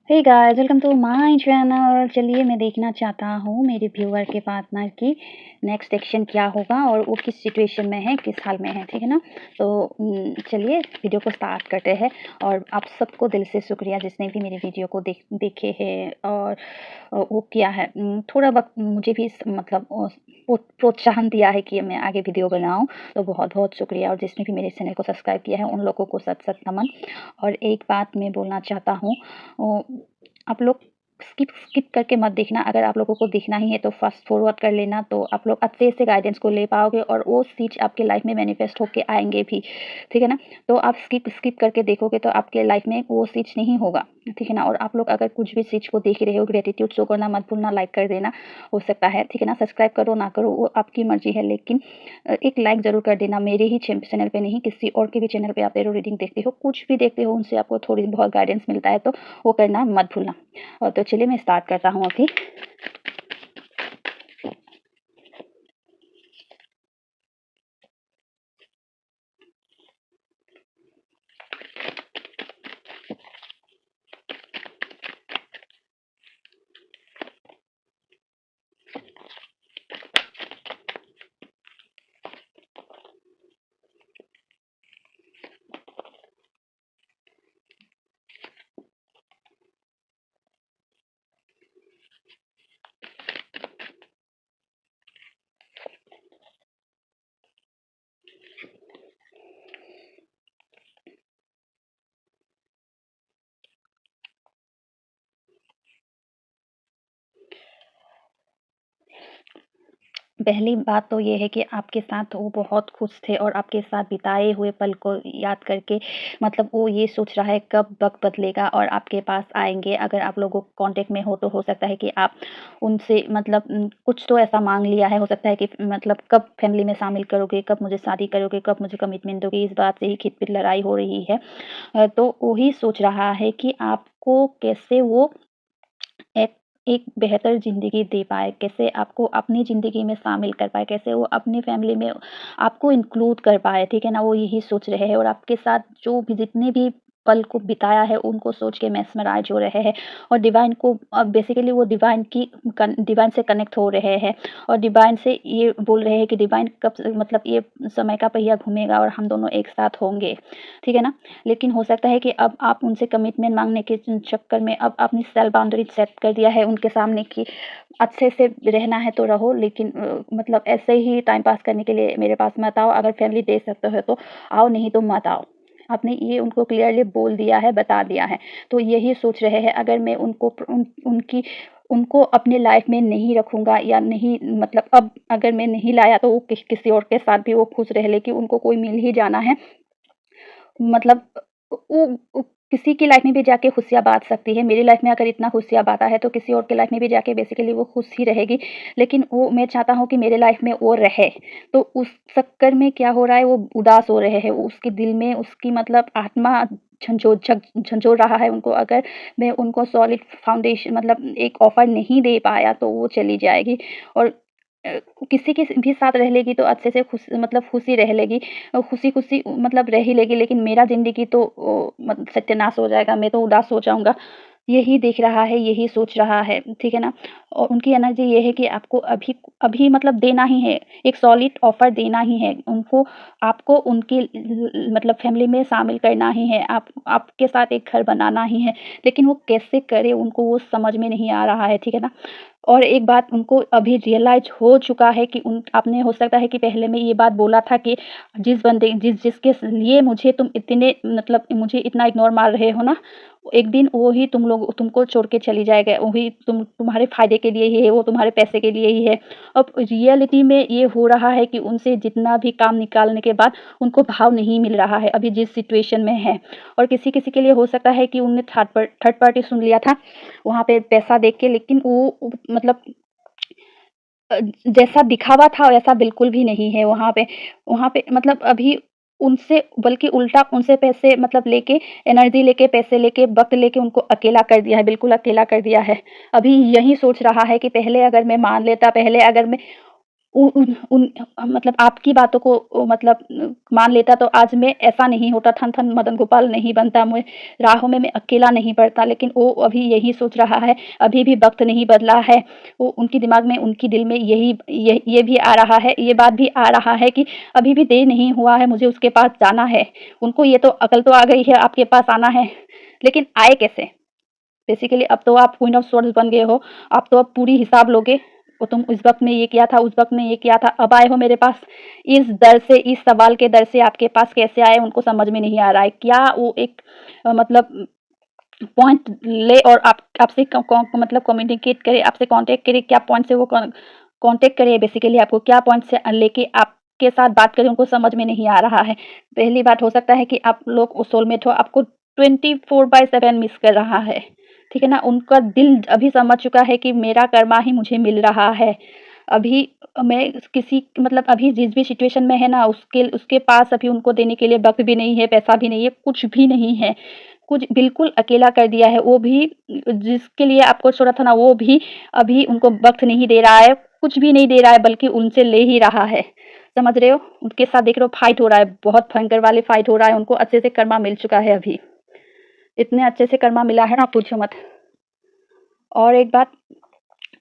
Hey guys, welcome to my channel. चलिए मैं देखना चाहता हूँ मेरे व्यूअर के पार्टनर की नेक्स्ट एक्शन क्या होगा और वो किस सिचुएशन में है, किस हाल में है, ठीक है ना। तो चलिए वीडियो को स्टार्ट करते हैं। और आप सबको दिल से शुक्रिया जिसने भी मेरे वीडियो को देखे हैं और वो किया है। थोड़ा वक्त मुझे भी मतलब प्रोत्साहन दिया है कि मैं आगे वीडियो बनाऊँ, तो बहुत बहुत शुक्रिया। और जिसने भी मेरे चैनल को सब्सक्राइब किया है उन लोगों को सत सत नमन। और एक बात मैं बोलना चाहता हूँ, आप लोग स्किप करके मत देखना। अगर आप लोगों को देखना ही है तो फास्ट फॉरवर्ड कर लेना, तो आप लोग अच्छे से गाइडेंस को ले पाओगे और वो चीज़ आपके लाइफ में मैनिफेस्ट होके आएँगे भी, ठीक है ना। तो आप स्किप करके देखोगे तो आपके लाइफ में वो चीज़ नहीं होगा, ठीक है ना। और आप लोग अगर कुछ भी चीज़ को देख रहे हो, ग्रेटिट्यूड शो करना मत भूलना, लाइक कर देना, हो सकता है, ठीक है ना। सब्सक्राइब करो ना करो वो आपकी मर्ज़ी है, लेकिन एक लाइक ज़रूर कर देना। मेरे ही चैनल पे नहीं, किसी और के भी चैनल पे आप टैरो रीडिंग देखते हो, कुछ भी देखते हो, उनसे आपको थोड़ी बहुत गाइडेंस मिलता है तो वो करना मत भूलना। और तो चलिए मैं स्टार्ट करता हूँ अभी। पहली बात तो ये है कि आपके साथ वो बहुत खुश थे और आपके साथ बिताए हुए पल को याद करके मतलब वो ये सोच रहा है कब वक़्त बदलेगा और आपके पास आएँगे। अगर आप लोगों कॉन्टैक्ट में हो तो हो सकता है कि आप उनसे मतलब कुछ तो ऐसा माँग लिया है, हो सकता है कि मतलब कब फैमिली में शामिल करोगे, कब मुझे शादी करोगे, कब मुझे कमिटमेंट दोगे, इस बात से ही खिट-पिट लड़ाई हो रही है। तो वही सोच रहा है कि आपको कैसे वो एक एक बेहतर ज़िंदगी दे पाए, कैसे आपको अपनी ज़िंदगी में शामिल कर पाए, कैसे वो अपनी फ़ैमिली में आपको इंक्लूड कर पाए, ठीक है ना? वो यही सोच रहे हैं और आपके साथ जो भी जितने भी पल को बिताया है, उनको सोच के मेस्मराइज़ हो रहे हैं और डिवाइन को बेसिकली वो डिवाइन से कनेक्ट हो रहे हैं और डिवाइन से ये बोल रहे हैं कि डिवाइन कब से मतलब ये समय का पहिया घूमेगा और हम दोनों एक साथ होंगे, ठीक है ना? लेकिन हो सकता है कि अब आप उनसे कमिटमेंट माँगने के चक्कर में अब आपने सेल्फ बाउंड्री सेट कर दिया है उनके सामने कि अच्छे से रहना है तो रहो, लेकिन मतलब ऐसे ही टाइम पास करने के लिए मेरे पास मत आओ। अगर फैमिली दे सकते हो तो आओ, नहीं तो मत आओ। आपने ये उनको क्लियरली बोल दिया है, बता दिया है। तो यही सोच रहे हैं अगर मैं उनको अपने लाइफ़ में नहीं रखूँगा या नहीं मतलब अब अगर मैं नहीं लाया तो वो किसी और के साथ भी वो खुश रह ले कि उनको कोई मिल ही जाना है। मतलब वो किसी की लाइफ में भी जाके खुशियाँ बाँट सकती है। मेरी लाइफ में अगर इतना खुशियाँ बाँटा है, तो किसी और की लाइफ में भी जाके बेसिकली वो खुश ही रहेगी। लेकिन वो मैं चाहता हूँ कि मेरे लाइफ में वो रहे। तो उस चक्कर में क्या हो रहा है, वो उदास हो रहे हैं। उसके दिल में उसकी मतलब आत्मा झंझोड़ रहा है उनको। अगर मैं उनको सॉलिड फाउंडेशन मतलब एक ऑफ़र नहीं दे पाया, तो वो चली जाएगी और किसी के भी साथ रह लेगी तो अच्छे से मतलब खुशी रह लेगी। खुशी-खुशी मतलब रह ही लेगी, लेकिन मेरा ज़िंदगी तो मत सत्यानाश हो जाएगा, मैं तो उदास हो जाऊँगा। यही देख रहा है, यही सोच रहा है, ठीक है ना? और उनकी एनर्जी ये है कि आपको अभी अभी मतलब देना ही है, एक सॉलिड ऑफ़र देना ही है। आपको उनकी मतलब फैमिली में शामिल करना ही है, आपके साथ एक घर बनाना ही है। लेकिन वो कैसे करे उनको वो समझ में नहीं आ रहा है, ठीक है ना? और एक बात उनको अभी रियलाइज़ हो चुका है कि उन आपने हो सकता है कि पहले में ये बात बोला था कि जिसके लिए मुझे तुम इतने मतलब मुझे इतना इग्नोर मार रहे हो ना, एक दिन वो ही तुमको छोड़ के चली जाएगा। वही तुम्हारे फ़ायदे के लिए ही है, वो तुम्हारे पैसे के लिए ही है। अब रियलिटी में ये हो रहा है कि उनसे जितना भी काम निकालने के बाद उनको भाव नहीं मिल रहा है, अभी जिस सिचुएशन में है। और किसी-किसी के लिए हो सकता है कि उन्होंने थर्ड पार्टी सुन लिया था वहाँ पे पैसा देके, लेकिन वो मतलब जैसा दिखावा था वैसा बिल्कुल भी नहीं है वहाँ पे मतलब अभी उनसे बल्कि उल्टा उनसे पैसे मतलब लेके एनर्जी लेके, पैसे लेके, वक़्त लेके उनको अकेला कर दिया है, बिल्कुल अकेला कर दिया है। अभी यही सोच रहा है कि पहले अगर मैं मान लेता, पहले अगर मैं उ उन उन मतलब आपकी बातों को मतलब मान लेता तो आज मैं ऐसा नहीं होता, ठन-ठन मदन गोपाल नहीं बनता, मैं राहों में मैं अकेला नहीं पड़ता। लेकिन वो अभी यही सोच रहा है, अभी भी वक़्त नहीं बदला है। वो उनके दिमाग में, उनके दिल में ये भी आ रहा है, ये बात भी आ रहा है कि अभी भी देर नहीं हुआ है, मुझे उसके पास जाना है। उनको ये तो अकल तो आ गई है आपके पास आना है, लेकिन आए कैसे? बेसिकली अब तो आप क्वीन ऑफ स्वॉर्ड्स बन गए हो, आप तो अब पूरी हिसाब लोगे। वो तुम उस वक़्त में ये किया था, उस वक़्त में ये किया था, अब आए हो मेरे पास। इस डर से, इस सवाल के डर से आपके पास कैसे आए उनको समझ में नहीं आ रहा है। क्या वो एक मतलब पॉइंट ले और आप आपसे क कॉ मतलब कम्युनिकेट करे, आपसे कॉन्टैक्ट करे, क्या पॉइंट से वो कॉन्टैक्ट करे, बेसिकली आपको क्या पॉइंट से लेके आपके साथ बात करे उनको समझ में नहीं आ रहा है। पहली बात हो सकता है कि आप लोग सोलमेट हो, आपको 24/7 मिस कर रहा है। ठीक है ना? उनका दिल अभी समझ चुका है कि मेरा कर्मा ही मुझे मिल रहा है। अभी मैं किसी मतलब अभी जिस भी सिचुएशन में है ना, उसके उसके पास अभी उनको देने के लिए वक़्त भी नहीं है, पैसा भी नहीं है, कुछ भी नहीं है। कुछ बिल्कुल अकेला कर दिया है, वो भी जिसके लिए आपको छोड़ा था ना, वो भी अभी उनको वक़्त नहीं दे रहा है, कुछ भी नहीं दे रहा है, बल्कि उनसे ले ही रहा है। समझ रहे हो? उनके साथ देख रहे हो फाइट हो रहा है, बहुत भयंकर वाले फाइट हो रहा है, उनको अच्छे से कर्मा मिल चुका है अभी। इतने अच्छे से कर्मा मिला है ना, पूछो मत। और एक बात,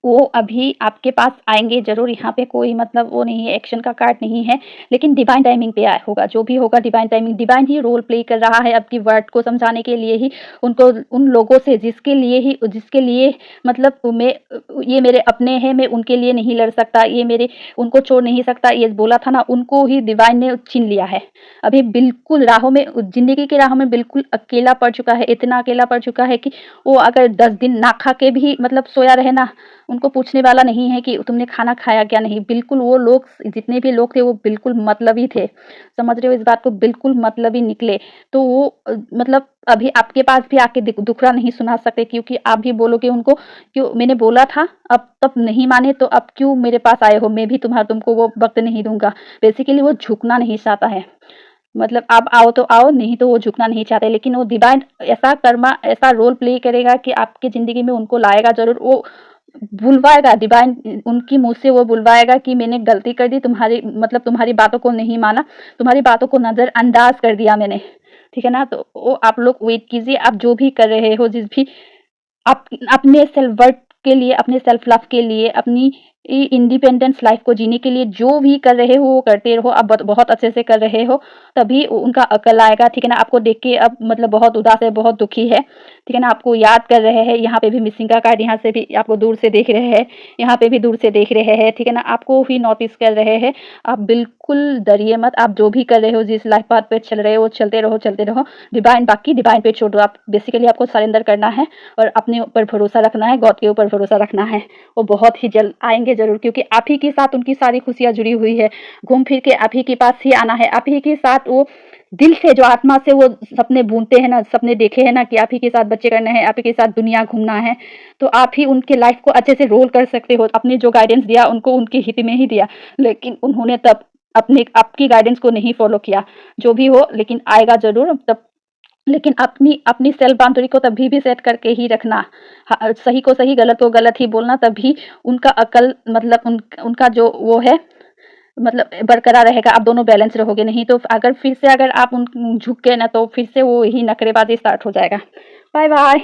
वो अभी आपके पास आएँगे ज़रूर, यहाँ पे कोई मतलब वो नहीं है, एक्शन का कार्ड नहीं है, लेकिन डिवाइन टाइमिंग पे होगा, जो भी होगा डिवाइन टाइमिंग, डिवाइन ही रोल प्ले कर रहा है आपकी वर्ड को समझाने के लिए ही, उनको उन लोगों से जिसके लिए मतलब ये मेरे अपने हैं, मैं उनके लिए नहीं लड़ सकता, ये मेरे उनको छोड़ नहीं सकता, ये बोला था ना, उनको ही डिवाइन ने छीन लिया है। अभी बिल्कुल राहों में, ज़िंदगी की राहों में बिल्कुल अकेला पड़ चुका है, इतना अकेला पड़ चुका है कि वो अगर 10 दिन ना खा के भी मतलब सोया रहे ना, उनको पूछने वाला नहीं है कि तुमने खाना खाया क्या नहीं। बिल्कुल वो लोग, जितने भी लोग थे वो बिल्कुल मतलबी थे। समझ रहे हो इस बात को? बिल्कुल मतलबी निकले। तो वो मतलब अभी आपके पास भी आके दुखड़ा नहीं सुना सकते, क्योंकि आप भी बोलोगे उनको, क्यों मैंने बोला था, अब तब नहीं माने तो अब क्यों मेरे पास आए हो? मैं भी तुमको वो वक़्त नहीं दूँगा। बेसिकली वो झुकना नहीं चाहता है। मतलब आप आओ तो आओ, नहीं तो वो झुकना नहीं चाहते। लेकिन वो डिवाइन ऐसा कर्मा, ऐसा रोल प्ले करेगा कि आपकी ज़िंदगी में उनको लाएगा ज़रूर। वो बुलवाएगा, डिवाइन उनकी मुँह से वो बुलवाएगा कि मैंने गलती कर दी, तुम्हारी मतलब तुम्हारी बातों को नहीं माना, तुम्हारी बातों को नज़रअंदाज कर दिया मैंने। ठीक है ना? तो वो आप लोग वेट कीजिए, आप जो भी कर रहे हो, जिस भी आप अपने सेल्फ वर्थ के लिए, अपने सेल्फ लव के लिए, अपनी इंडिपेंडेंस लाइफ को जीने के लिए जो भी कर रहे हो वो करते रहो। आप बहुत अच्छे से कर रहे हो, तभी उनका अकल आएगा। ठीक है ना? आपको देख के अब मतलब बहुत उदास है, बहुत दुखी है। ठीक है ना? आपको याद कर रहे हैं, यहाँ पे भी मिसिंग का कार्ड, यहाँ से भी आपको दूर से देख रहे हैं, यहाँ पे भी दूर से देख रहे हैं। ठीक है ना? आपको ही नोटिस कर रहे हैं। आप बिल्कुल डरिए मत, आप जो भी कर रहे हो, जिस लाइफ पाथ पे चल रहे हो, चलते रहो, चलते रहो। डिवाइन, बाकी डिवाइन पे छोड़ दो। आप बेसिकली आपको सरेंडर करना है और अपने ऊपर भरोसा रखना है, गॉड के ऊपर भरोसा रखना है। वो बहुत ही जल्द आएँगे ज़रूर, क्योंकि आप ही के साथ उनकी सारी खुशियाँ जुड़ी हुई है। घूम फिर के आप ही के पास ही आना है, आप ही के साथ वो दिल से, जो आत्मा से वो सपने बुनते हैं ना, सपने देखे हैं ना कि आप ही के साथ बच्चे करने हैं, आप ही के साथ दुनिया घूमना है, तो आप ही उनके लाइफ को अच्छे से रोल कर सकते हो। आपने जो गाइडेंस दिया उनको उनके हित में ही दिया, लेकिन उन्होंने तब अपने आपकी गाइडेंस को नहीं फॉलो किया। जो भी हो, लेकिन आएगा ज़रूर तब। लेकिन अपनी अपनी सेल्फ बाउंड्री को तभी भी सेट करके ही रखना। सही को सही, गलत को गलत ही बोलना, तभी उनका अकल मतलब उनका जो वो है मतलब बरकरार रहेगा। आप दोनों बैलेंस रहोगे, नहीं तो अगर फिर से अगर आप उन झुक गए ना, तो फिर से वो ही नखरेबाजी स्टार्ट हो जाएगा। Bye bye.